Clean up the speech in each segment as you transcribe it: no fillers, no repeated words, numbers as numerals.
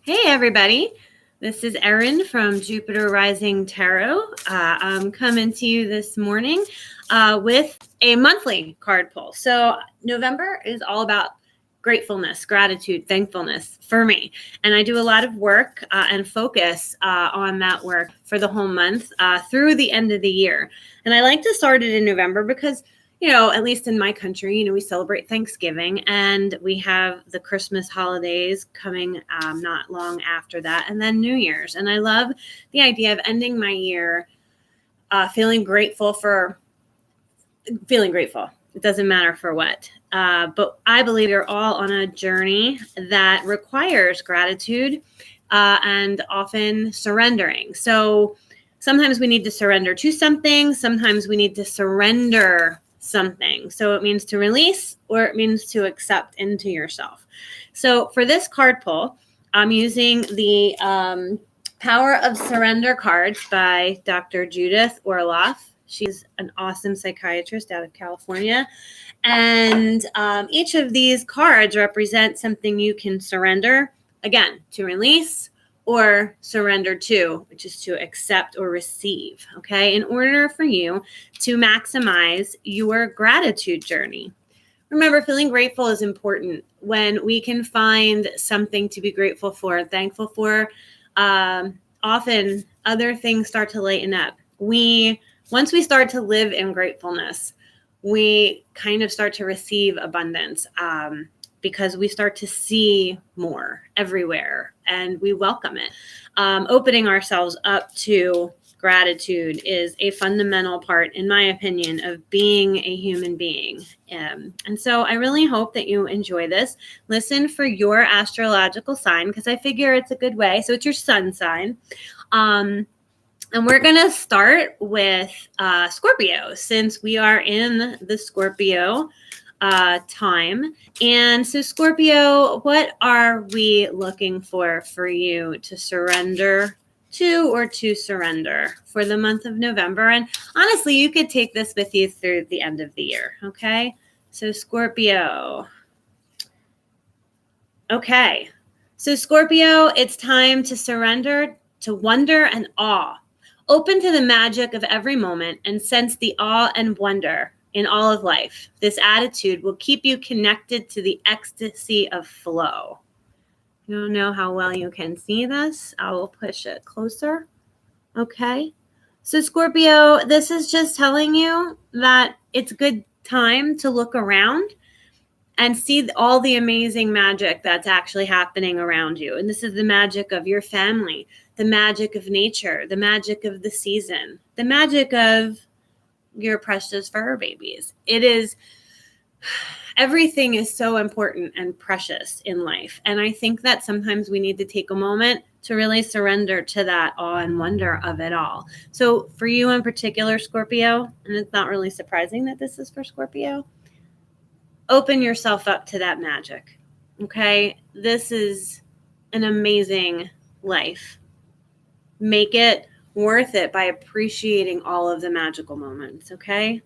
Hey, everybody. This is Erin from Jupiter Rising Tarot. I'm coming to you this morning with a monthly card pull. So November is all about gratefulness, gratitude, thankfulness for me. And I do a lot of work and focus on that work for the whole month through the end of the year. And I like to start it in November because at least in my country, we celebrate Thanksgiving and we have the Christmas holidays coming not long after that, and then New Year's. And I love the idea of ending my year feeling grateful. It doesn't matter for what. But I believe you're all on a journey that requires gratitude and often surrendering. So sometimes we need to surrender to something. Sometimes we need to surrender something. So it means to release or it means to accept into yourself. So for this card pull, I'm using the Power of Surrender cards by Dr. Judith Orloff. She's an awesome psychiatrist out of California. And each of these cards represent something you can surrender, again, to release or surrender to, which is to accept or receive, okay, in order for you to maximize your gratitude journey. Remember, feeling grateful is important. When we can find something to be grateful for, thankful for, often other things start to lighten up. Once we start to live in gratefulness, we kind of start to receive abundance because we start to see more everywhere and we welcome it. Opening ourselves up to gratitude is a fundamental part, in my opinion, of being a human being. And so I really hope that you enjoy this. Listen for your astrological sign because I figure it's a good way. So it's your sun sign. And we're going to start with Scorpio since we are in the Scorpio time. And so Scorpio, what are we looking for you to surrender to or to surrender for the month of November? And honestly, you could take this with you through the end of the year. Okay. So Scorpio. Okay. So Scorpio, it's time to surrender to wonder and awe. Open to the magic of every moment and sense the awe and wonder in all of life. This attitude will keep you connected to the ecstasy of flow. You don't know how well you can see this. I will push it closer. Okay. So Scorpio, this is just telling you that it's a good time to look around and see all the amazing magic that's actually happening around you. And this is the magic of your family, the magic of nature, the magic of the season, the magic of your precious fur babies. Everything is so important and precious in life. And I think that sometimes we need to take a moment to really surrender to that awe and wonder of it all. So for you in particular, Scorpio, and it's not really surprising that this is for Scorpio, open yourself up to that magic. Okay. This is an amazing life. Make it worth it by appreciating all of the magical moments. Okay.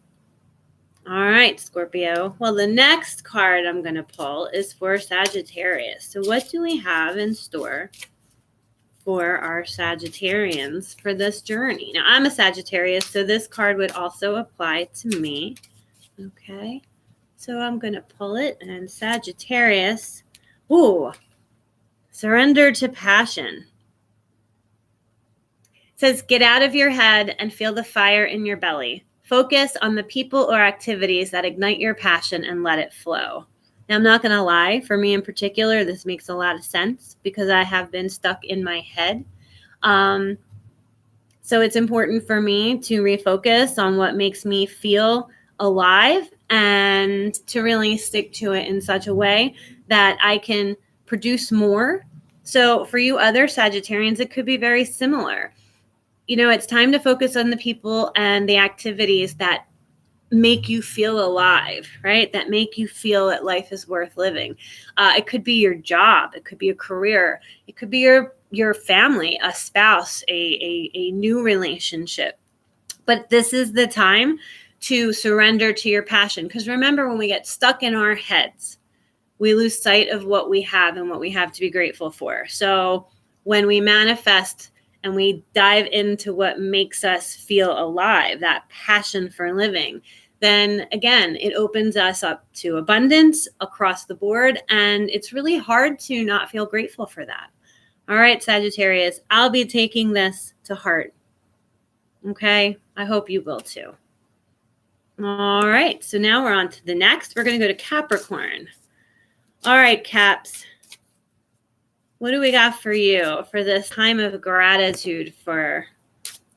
All right, Scorpio. Well, the next card I'm going to pull is for Sagittarius. So what do we have in store for our Sagittarians for this journey? Now, I'm a Sagittarius, so this card would also apply to me. Okay. So I'm going to pull it, and Sagittarius, surrender to passion. It says, get out of your head and feel the fire in your belly. Focus on the people or activities that ignite your passion and let it flow. Now, I'm not going to lie. For me in particular, this makes a lot of sense because I have been stuck in my head. So it's important for me to refocus on what makes me feel alive and to really stick to it in such a way that I can produce more. So for you other Sagittarians, it could be very similar. It's time to focus on the people and the activities that make you feel alive, right? That make you feel that life is worth living. It could be your job. It could be a career. It could be your family, a spouse, a new relationship. But this is the time to surrender to your passion. Because remember, when we get stuck in our heads, we lose sight of what we have and what we have to be grateful for. So when we manifest and we dive into what makes us feel alive, that passion for living, then again, it opens us up to abundance across the board. And it's really hard to not feel grateful for that. All right, Sagittarius, I'll be taking this to heart. Okay, I hope you will too. All right, so now we're on to the next. We're going to go to Capricorn. All right, Caps, what do we got for you for this time of gratitude for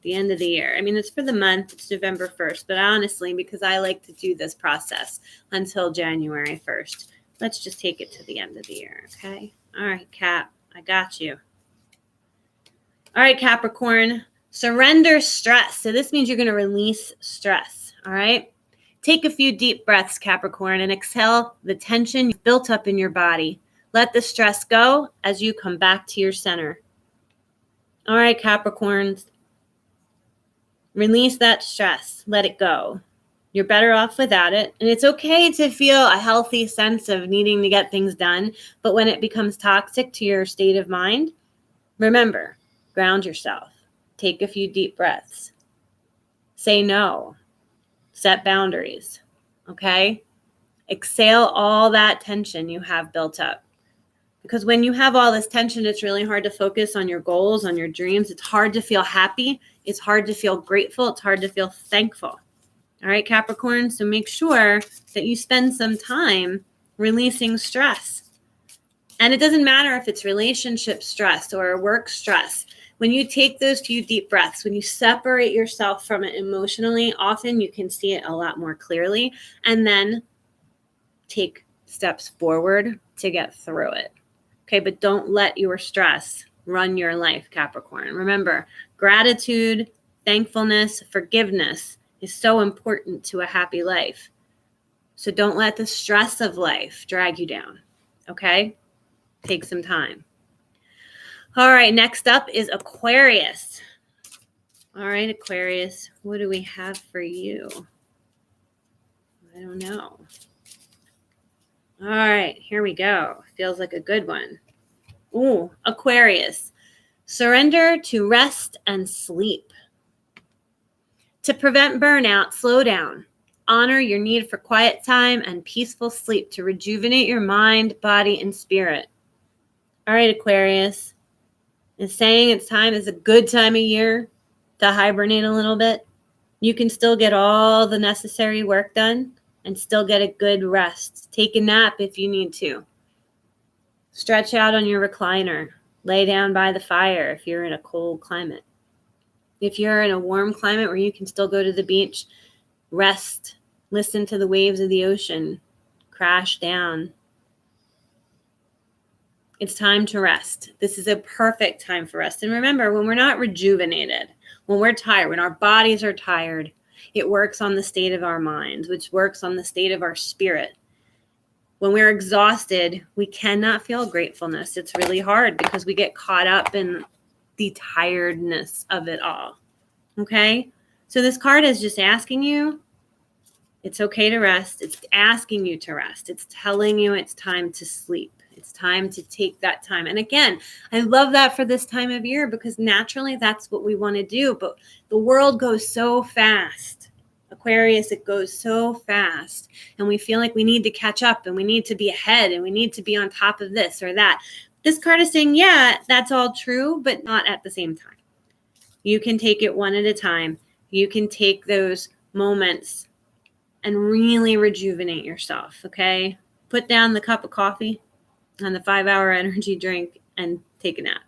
the end of the year? I mean, it's for the month. It's November 1st, but honestly, because I like to do this process until January 1st, let's just take it to the end of the year, okay? All right, Cap, I got you. All right, Capricorn, surrender stress. So this means you're going to release stress, all right? Take a few deep breaths, Capricorn, and exhale the tension you've built up in your body. Let the stress go as you come back to your center. All right, Capricorns, release that stress. Let it go. You're better off without it. And it's okay to feel a healthy sense of needing to get things done. But when it becomes toxic to your state of mind, remember, ground yourself. Take a few deep breaths. Say no. Set boundaries. Okay? Exhale all that tension you have built up. Because when you have all this tension, it's really hard to focus on your goals, on your dreams. It's hard to feel happy. It's hard to feel grateful. It's hard to feel thankful. All right, Capricorn? So make sure that you spend some time releasing stress. And it doesn't matter if it's relationship stress or work stress. When you take those few deep breaths, when you separate yourself from it emotionally, often you can see it a lot more clearly and then take steps forward to get through it. Okay, but don't let your stress run your life, Capricorn. Remember, gratitude, thankfulness, forgiveness is so important to a happy life. So don't let the stress of life drag you down, okay? Take some time. All right, next up is Aquarius. All right, Aquarius, what do we have for you? I don't know. All right, here we go. Feels like a good one. Ooh, Aquarius. Surrender to rest and sleep. To prevent burnout, slow down. Honor your need for quiet time and peaceful sleep to rejuvenate your mind, body, and spirit. All right, Aquarius. It's saying it's a good time of year to hibernate a little bit. You can still get all the necessary work done and still get a good rest. Take a nap if you need to. Stretch out on your recliner. Lay down by the fire if you're in a cold climate. If you're in a warm climate where you can still go to the beach, rest. Listen to the waves of the ocean. Crash down. It's time to rest. This is a perfect time for rest. And remember, when we're not rejuvenated, when we're tired, when our bodies are tired, it works on the state of our minds, which works on the state of our spirit. When we're exhausted, we cannot feel gratefulness. It's really hard because we get caught up in the tiredness of it all. Okay? So this card is just asking you, it's okay to rest. It's asking you to rest. It's telling you it's time to sleep. It's time to take that time. And again, I love that for this time of year because naturally that's what we want to do. But the world goes so fast. Aquarius, it goes so fast. And we feel like we need to catch up and we need to be ahead and we need to be on top of this or that. This card is saying, yeah, that's all true, but not at the same time. You can take it one at a time. You can take those moments and really rejuvenate yourself, okay? Put down the cup of coffee and the 5-hour energy drink and take a nap.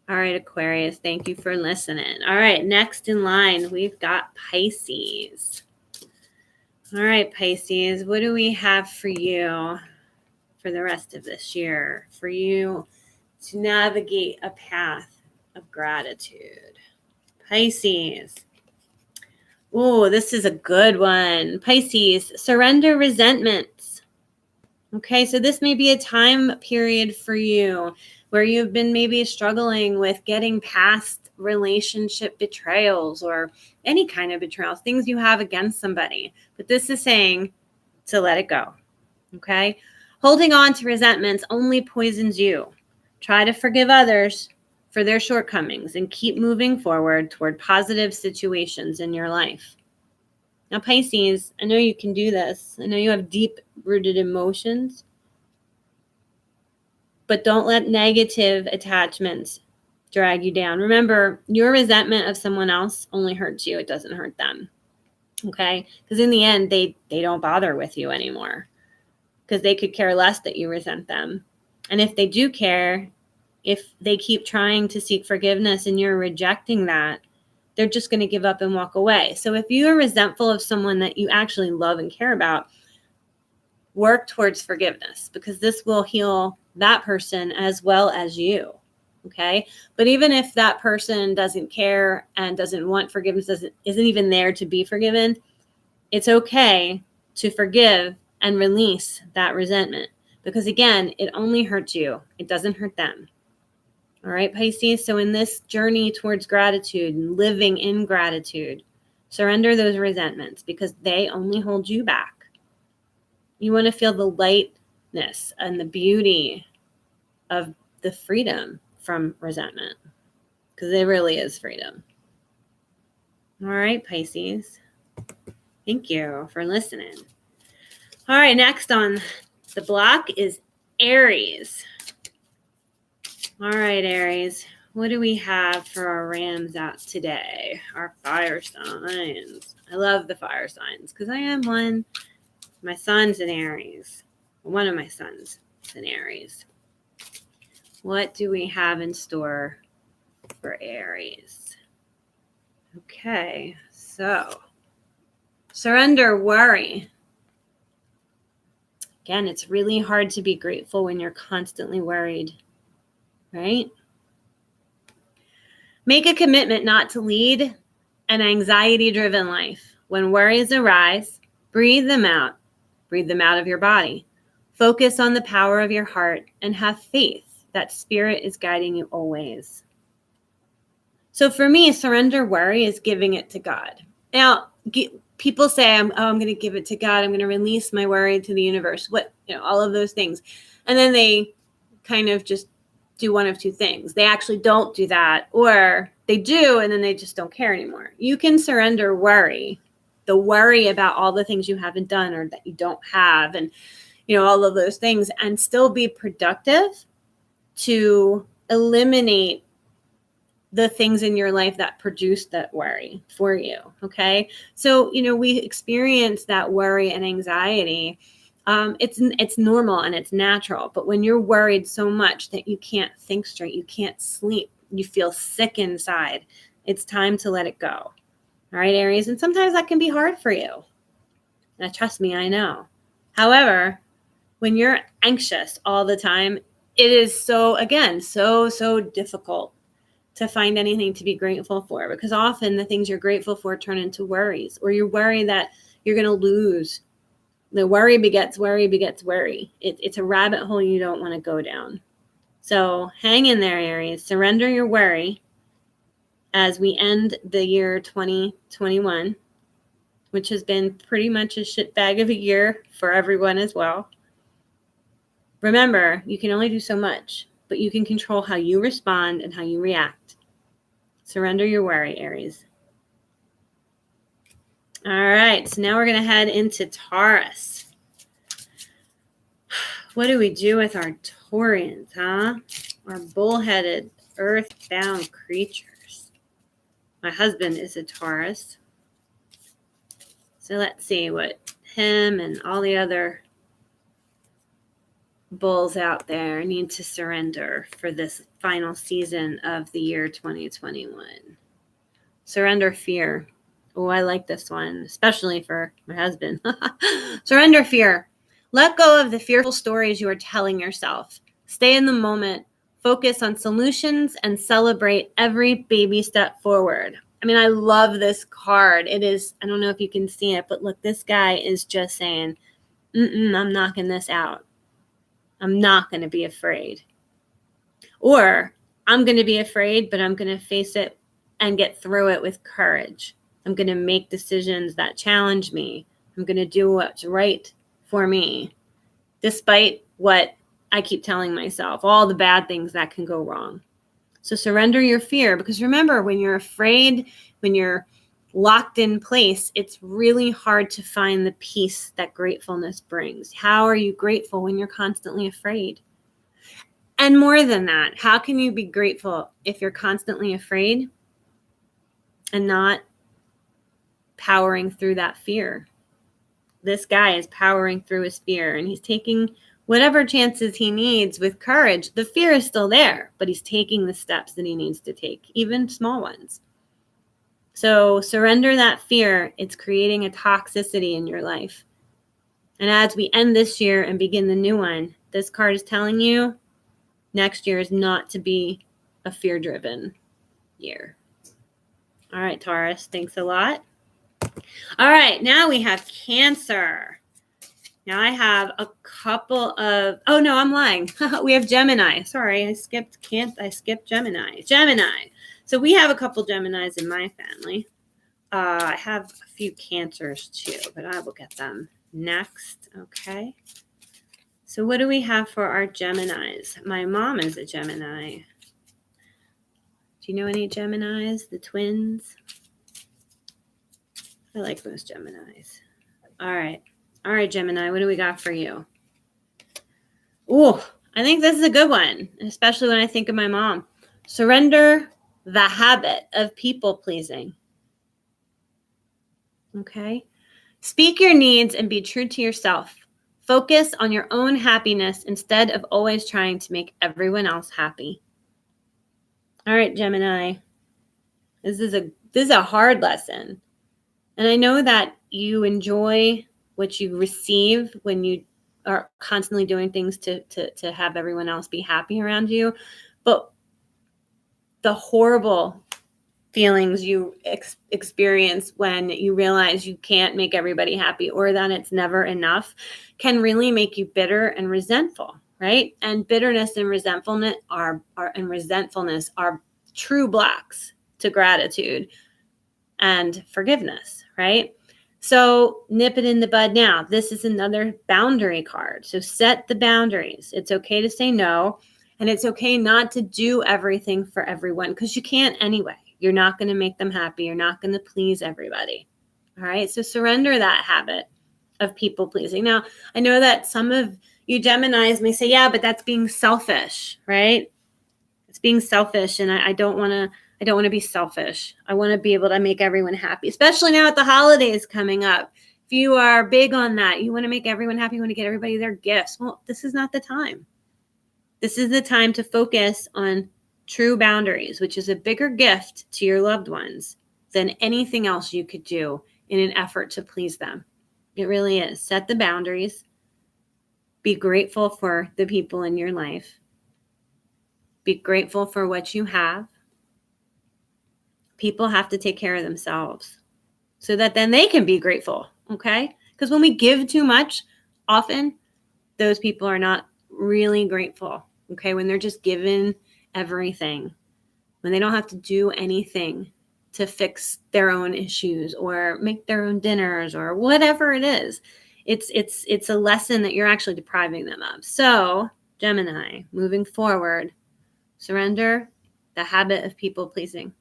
All right, Aquarius, thank you for listening. All right, next in line, we've got Pisces. All right, Pisces, what do we have for you for the rest of this year? For you to navigate a path of gratitude. Pisces. Oh, this is a good one. Pisces, surrender resentments. Okay, so this may be a time period for you where you've been maybe struggling with getting past relationship betrayals or any kind of betrayals, things you have against somebody. But this is saying to let it go. Okay, Holding on to resentments only poisons you. Try to forgive others for their shortcomings and keep moving forward toward positive situations in your life. Now, Pisces, I know you can do this. I know you have deep-rooted emotions, but don't let negative attachments drag you down. Remember, your resentment of someone else only hurts you. It doesn't hurt them. Okay? Because in the end, they don't bother with you anymore, because they could care less that you resent them. And if they do care, if they keep trying to seek forgiveness and you're rejecting that, they're just going to give up and walk away. So if you are resentful of someone that you actually love and care about, work towards forgiveness, because this will heal that person as well as you. Okay. But even if that person doesn't care and doesn't want forgiveness, isn't even there to be forgiven, it's okay to forgive and release that resentment, because again, it only hurts you. It doesn't hurt them. All right, Pisces. So in this journey towards gratitude and living in gratitude, surrender those resentments, because they only hold you back. You want to feel the lightness and the beauty of the freedom from resentment, because it really is freedom. All right, Pisces. Thank you for listening. All right, next on the block is Aries. All right, Aries, what do we have for our Rams out today? Our fire signs. I love the fire signs because I am one. My son's in Aries. One of my sons is in Aries. What do we have in store for Aries? Okay, so surrender worry. Again, it's really hard to be grateful when you're constantly worried, right? Make a commitment not to lead an anxiety-driven life. When worries arise, breathe them out. Breathe them out of your body. Focus on the power of your heart and have faith that spirit is guiding you always. So for me, surrender worry is giving it to God. Now, people say, I'm going to give it to God. I'm going to release my worry to the universe. All of those things. And then they kind of just do one of two things. They actually don't do that, or they do, and then they just don't care anymore. You can surrender worry, the worry about all the things you haven't done or that you don't have, and, all of those things, and still be productive to eliminate the things in your life that produce that worry for you. Okay. So, we experience that worry and anxiety. It's normal and it's natural, but when you're worried so much that you can't think straight, you can't sleep, you feel sick inside, it's time to let it go. All right, Aries. And sometimes that can be hard for you. And trust me, I know. However, when you're anxious all the time, it is so difficult to find anything to be grateful for, because often the things you're grateful for turn into worries, or you worry that you're going to lose. The worry begets worry begets worry. It's a rabbit hole you don't want to go down. So hang in there, Aries. Surrender your worry as we end the year 2021, which has been pretty much a shitbag of a year for everyone as well. Remember, you can only do so much, but you can control how you respond and how you react. Surrender your worry, Aries. All right, so now we're going to head into Taurus. What do we do with our Taurians, huh? Our bullheaded, earthbound creatures. My husband is a Taurus. So let's see what him and all the other bulls out there need to surrender for this final season of the year 2021. Surrender fear. Oh, I like this one, especially for my husband. Surrender fear. Let go of the fearful stories you are telling yourself. Stay in the moment. Focus on solutions and celebrate every baby step forward. I mean, I love this card. It is, I don't know if you can see it, but look, this guy is just saying, I'm knocking this out. I'm not going to be afraid. Or I'm going to be afraid, but I'm going to face it and get through it with courage. I'm going to make decisions that challenge me. I'm going to do what's right for me, despite what I keep telling myself, all the bad things that can go wrong. So surrender your fear, because remember, when you're afraid, when you're locked in place, it's really hard to find the peace that gratefulness brings. How are you grateful when you're constantly afraid? And more than that, how can you be grateful if you're constantly afraid and not powering through that fear? This guy is powering through his fear, and he's taking whatever chances he needs with courage. The fear is still there, but he's taking the steps that he needs to take, even small ones. So surrender that fear. It's creating a toxicity in your life. And as we end this year and begin the new one, this card is telling you next year is not to be a fear-driven year. All right, Taurus, thanks a lot. All right, now we have Cancer. Now I have a couple of, oh no, I'm lying. We have Gemini. Sorry, I skipped Gemini. Gemini. So we have a couple Geminis in my family. I have a few Cancers too, but I will get them next. Okay. So what do we have for our Geminis? My mom is a Gemini. Do you know any Geminis? The twins? I like most Geminis. All right. All right, Gemini, what do we got for you? Ooh, I think this is a good one, especially when I think of my mom. Surrender the habit of people pleasing. Okay? Speak your needs and be true to yourself. Focus on your own happiness instead of always trying to make everyone else happy. All right, Gemini. This is a hard lesson. And I know that you enjoy what you receive when you are constantly doing things to have everyone else be happy around you. But the horrible feelings you experience when you realize you can't make everybody happy, or that it's never enough, can really make you bitter and resentful, right? And bitterness and resentfulness are true blocks to gratitude and forgiveness, right? So nip it in the bud now. This is another boundary card. So set the boundaries. It's okay to say no, and it's okay not to do everything for everyone, because you can't anyway. You're not going to make them happy. You're not going to please everybody. All right. So surrender that habit of people pleasing. Now, I know that some of you Geminis may say, yeah, but that's being selfish, right? It's being selfish. And I don't want to be selfish. I want to be able to make everyone happy, especially now with the holidays coming up. If you are big on that, you want to make everyone happy, you want to get everybody their gifts. Well, this is not the time. This is the time to focus on true boundaries, which is a bigger gift to your loved ones than anything else you could do in an effort to please them. It really is. Set the boundaries. Be grateful for the people in your life. Be grateful for what you have. People have to take care of themselves so that then they can be grateful, okay? Because when we give too much, often those people are not really grateful, okay? When they're just given everything, when they don't have to do anything to fix their own issues or make their own dinners or whatever it is, it's a lesson that you're actually depriving them of. So, Gemini, moving forward, surrender the habit of people pleasing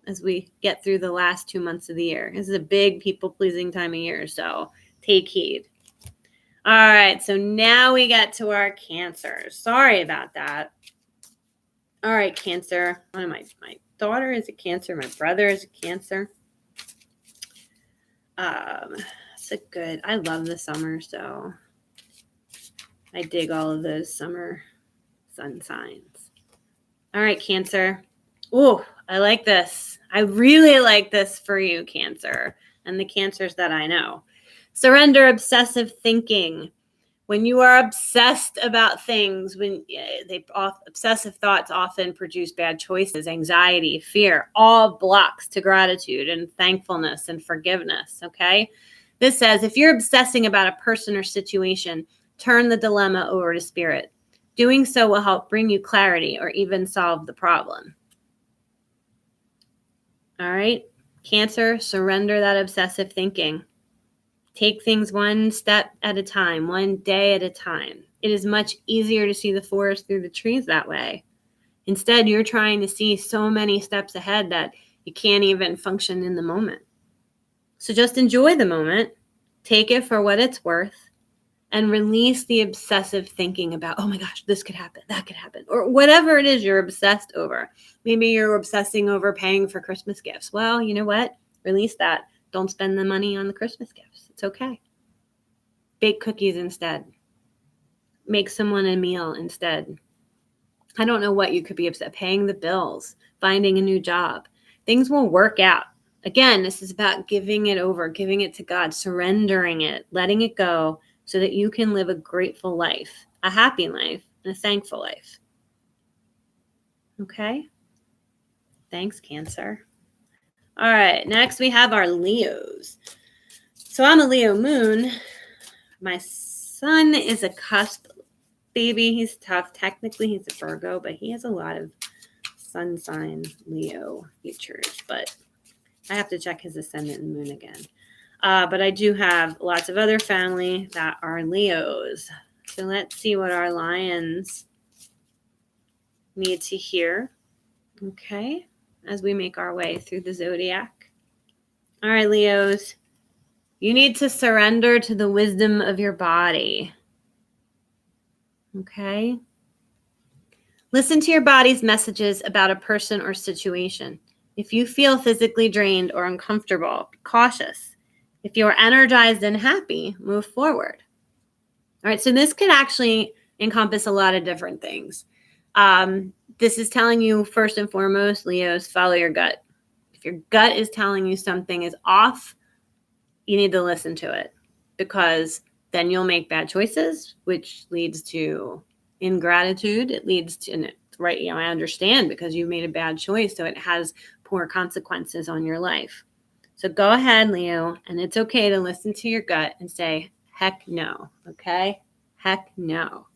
as we get through the last 2 months of the year. This is a big people pleasing time of year, so take heed. All right, so now we get to our Cancers. Sorry about that. All right, Cancer. My daughter is a Cancer. My brother is a Cancer. I love the summer, so I dig all of those summer sun signs. All right, Cancer. Ooh, I like this. I really like this for you, Cancer, and the Cancers that I know. Surrender obsessive thinking. When you are obsessed about things, obsessive thoughts often produce bad choices, anxiety, fear, all blocks to gratitude and thankfulness and forgiveness, okay? This says, if you're obsessing about a person or situation, turn the dilemma over to spirit. Doing so will help bring you clarity or even solve the problem. All right, Cancer, surrender that obsessive thinking. Take things one step at a time, one day at a time. It is much easier to see the forest through the trees that way. Instead, you're trying to see so many steps ahead that you can't even function in the moment. So just enjoy the moment, take it for what it's worth, and release the obsessive thinking about, oh my gosh, this could happen, that could happen, or whatever it is you're obsessed over. Maybe you're obsessing over paying for Christmas gifts. Well, you know what? Release that. Don't spend the money on the Christmas gifts. It's okay. Bake cookies instead. Make someone a meal instead. I don't know what you could be upset. Paying the bills, finding a new job. Things will work out. Again, this is about giving it over, giving it to God, surrendering it, letting it go so that you can live a grateful life, a happy life, and a thankful life. Okay? Thanks, Cancer. All right, next we have our Leos. So I'm a Leo moon. My son is a cusp baby. He's tough. Technically, he's a Virgo, but he has a lot of sun sign Leo features. But I have to check his ascendant and moon again. But I do have lots of other family that are Leos. So let's see what our lions need to hear. Okay, as we make our way through the zodiac. All right, Leos, you need to surrender to the wisdom of your body. Okay? Listen to your body's messages about a person or situation. If you feel physically drained or uncomfortable, be cautious. If you're energized and happy, move forward. All right, so this could actually encompass a lot of different things. This is telling you, first and foremost, Leos, follow your gut. If your gut is telling you something is off, you need to listen to it, because then you'll make bad choices, which leads to ingratitude. It leads to, and right, I understand, because you made a bad choice, so it has poor consequences on your life. So go ahead, Leo, and it's okay to listen to your gut and say, heck no, okay? Heck no.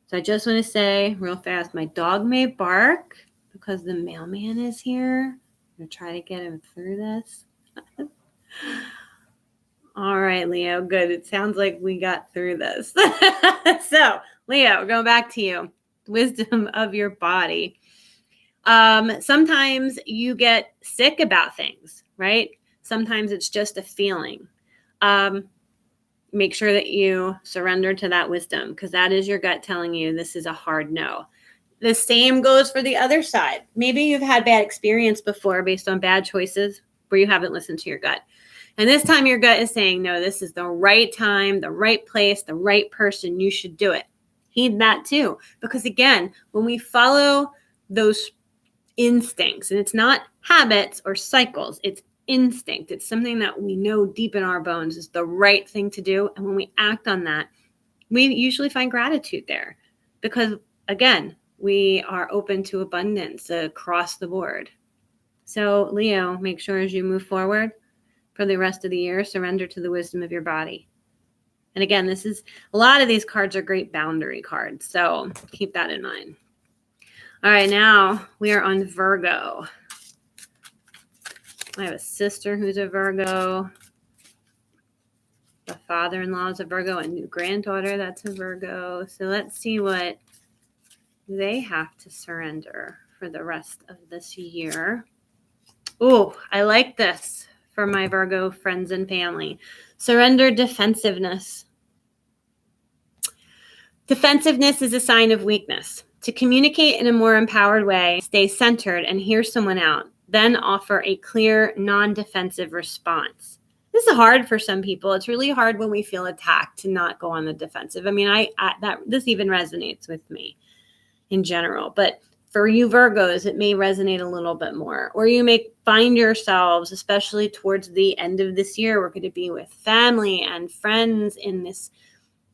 So I just want to say real fast, my dog may bark because the mailman is here. I'm going to try to get him through this. All right, Leo, good. It sounds like we got through this. So, Leo, we're going back to you. Wisdom of your body. Sometimes you get sick about things, right? Sometimes it's just a feeling. Make sure that you surrender to that wisdom, because that is your gut telling you this is a hard no. The same goes for the other side. Maybe you've had bad experience before based on bad choices where you haven't listened to your gut. And this time your gut is saying, no, this is the right time, the right place, the right person. You should do it. Heed that too. Because again, when we follow those instincts, and it's not habits or cycles, it's instinct. It's something that we know deep in our bones is the right thing to do. And when we act on that, we usually find gratitude there, because again, we are open to abundance across the board. So Leo, make sure as you move forward for the rest of the year, surrender to the wisdom of your body. And again, this is, a lot of these cards are great boundary cards. So keep that in mind. All right, now we are on Virgo. I have a sister who's a Virgo. The father-in-law is a Virgo. A new granddaughter that's a Virgo. So let's see what they have to surrender for the rest of this year. Oh, I like this for my Virgo friends and family. Surrender defensiveness. Defensiveness is a sign of weakness. To communicate in a more empowered way, stay centered and hear someone out. Then offer a clear, non-defensive response. This is hard for some people. It's really hard when we feel attacked to not go on the defensive. I mean, this even resonates with me in general. But for you Virgos, it may resonate a little bit more. Or you may find yourselves, especially towards the end of this year, we're going to be with family and friends in this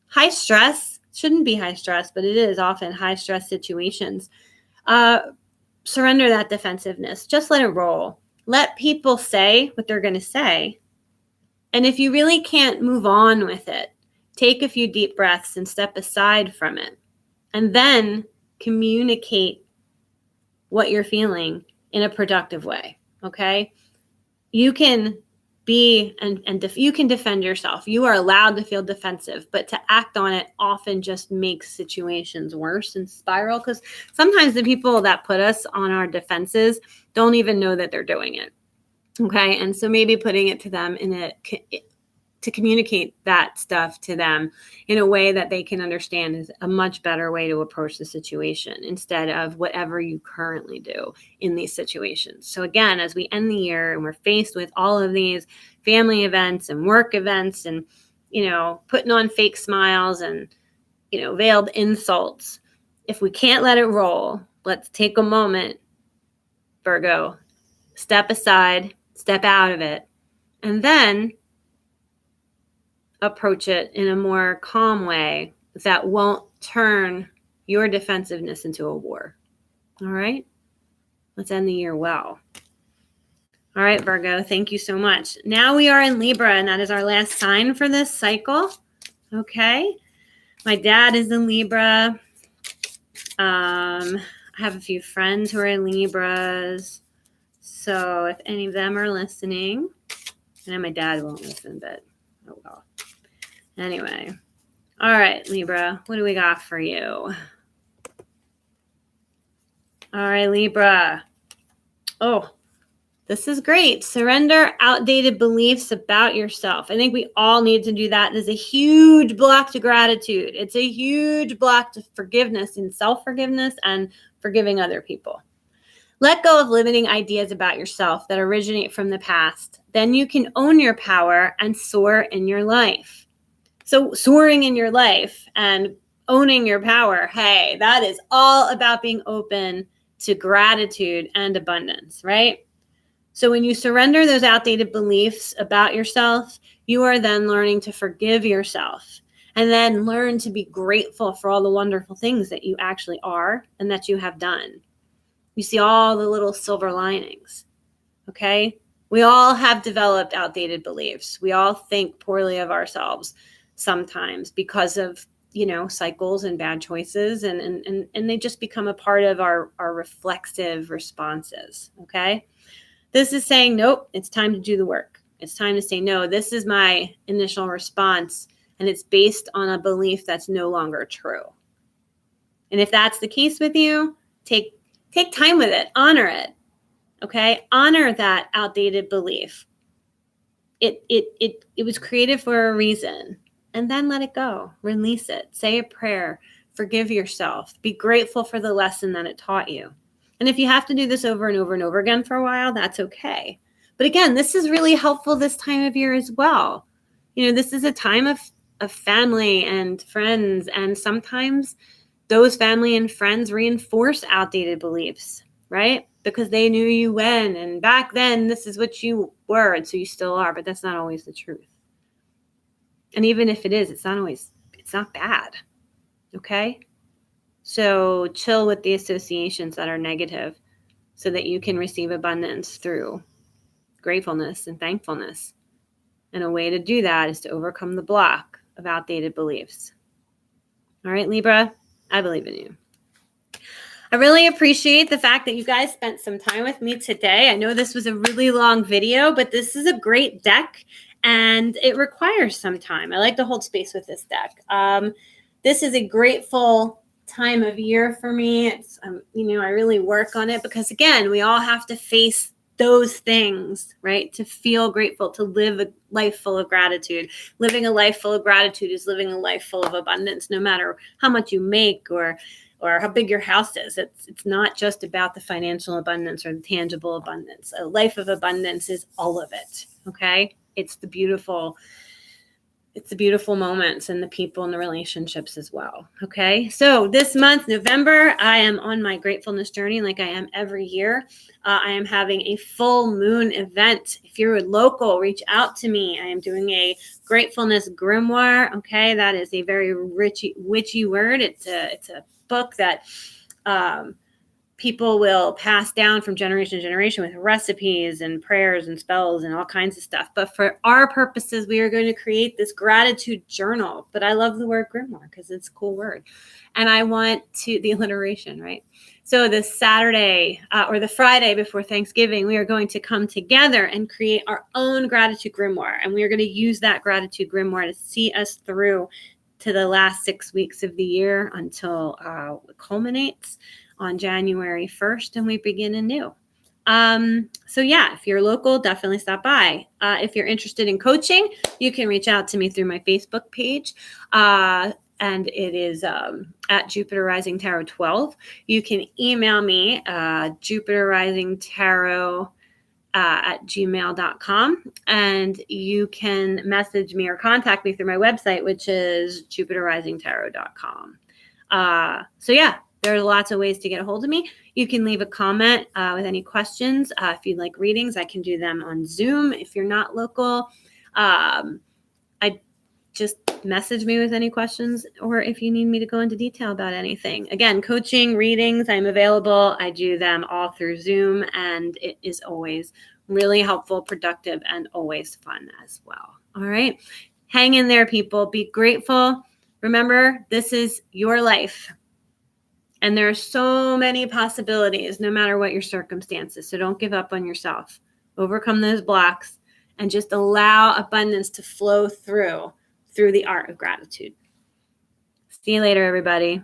high stress. Shouldn't be high stress, but it is often high stress situations. Surrender that defensiveness. Just let it roll. Let people say what they're going to say. And if you really can't move on with it, take a few deep breaths and step aside from it. And then communicate what you're feeling in a productive way. Okay? You can you can defend yourself. You are allowed to feel defensive, but to act on it often just makes situations worse and spiral, because sometimes the people that put us on our defenses don't even know that they're doing it. Okay. And so maybe putting it to them to communicate that stuff to them in a way that they can understand is a much better way to approach the situation instead of whatever you currently do in these situations. So again, as we end the year and we're faced with all of these family events and work events and, putting on fake smiles and, veiled insults, if we can't let it roll, let's take a moment, Virgo, step aside, step out of it, and then approach it in a more calm way that won't turn your defensiveness into a war. All right? Let's end the year well. All right, Virgo, thank you so much. Now we are in Libra, and that is our last sign for this cycle. Okay? My dad is in Libra. I have a few friends who are in Libras. So if any of them are listening, I know my dad won't listen, but oh well. Anyway, all right, Libra, what do we got for you? All right, Libra. Oh, this is great. Surrender outdated beliefs about yourself. I think we all need to do that. There's a huge block to gratitude. It's a huge block to forgiveness and self-forgiveness and forgiving other people. Let go of limiting ideas about yourself that originate from the past. Then you can own your power and soar in your life. So soaring in your life and owning your power, hey, that is all about being open to gratitude and abundance, right? So when you surrender those outdated beliefs about yourself, you are then learning to forgive yourself and then learn to be grateful for all the wonderful things that you actually are and that you have done. You see all the little silver linings, okay? We all have developed outdated beliefs. We all think poorly of ourselves sometimes because of, cycles and bad choices, and they just become a part of our reflexive responses, okay? This is saying, nope, it's time to do the work. It's time to say, no, this is my initial response, and it's based on a belief that's no longer true. And if that's the case with you, take time with it, honor it, okay? Honor that outdated belief. It was created for a reason. And then let it go. Release it. Say a prayer. Forgive yourself. Be grateful for the lesson that it taught you. And if you have to do this over and over and over again for a while, that's okay. But again, this is really helpful this time of year as well. This is a time of family and friends. And sometimes those family and friends reinforce outdated beliefs, right? Because they knew you when. And back then, this is what you were. And so you still are. But that's not always the truth. And even if it is, it's not bad. Okay? So chill with the associations that are negative so that you can receive abundance through gratefulness and thankfulness. And a way to do that is to overcome the block of outdated beliefs. All right, Libra, I believe in you. I really appreciate the fact that you guys spent some time with me today. I know this was a really long video, but this is a great deck. And it requires some time. I like to hold space with this deck. This is a grateful time of year for me. It's, I really work on it because, again, we all have to face those things, right? To feel grateful, to live a life full of gratitude. Living a life full of gratitude is living a life full of abundance, no matter how much you make or how big your house is. It's not just about the financial abundance or the tangible abundance. A life of abundance is all of it, okay? It's the beautiful moments and the people and the relationships as well. Okay. So this month, November, I am on my gratefulness journey like I am every year. I am having a full moon event. If you're local, reach out to me. I am doing a gratefulness grimoire. Okay. That is a very witchy word. It's a book that, people will pass down from generation to generation with recipes and prayers and spells and all kinds of stuff. But for our purposes, we are going to create this gratitude journal. But I love the word grimoire because it's a cool word. And I want the alliteration, right? So the Saturday or the Friday before Thanksgiving, we are going to come together and create our own gratitude grimoire. And we are going to use that gratitude grimoire to see us through to the last 6 weeks of the year until it culminates on January 1st and we begin anew. So yeah, if you're local, definitely stop by. If you're interested in coaching, you can reach out to me through my Facebook page. And it is at Jupiter Rising Tarot 12. You can email me, Jupiter Rising Tarot at gmail.com. And you can message me or contact me through my website, which is jupiterrisingtarot.com. So yeah, there's lots of ways to get a hold of me. You can leave a comment with any questions. If you'd like readings, I can do them on Zoom. If you're not local, I just message me with any questions, or if you need me to go into detail about anything. Again, coaching, readings, I'm available. I do them all through Zoom, and it is always really helpful, productive, and always fun as well. All right. Hang in there, people. Be grateful. Remember, this is your life. And there are so many possibilities, no matter what your circumstances. So don't give up on yourself. Overcome those blocks and just allow abundance to flow through the art of gratitude. See you later, everybody.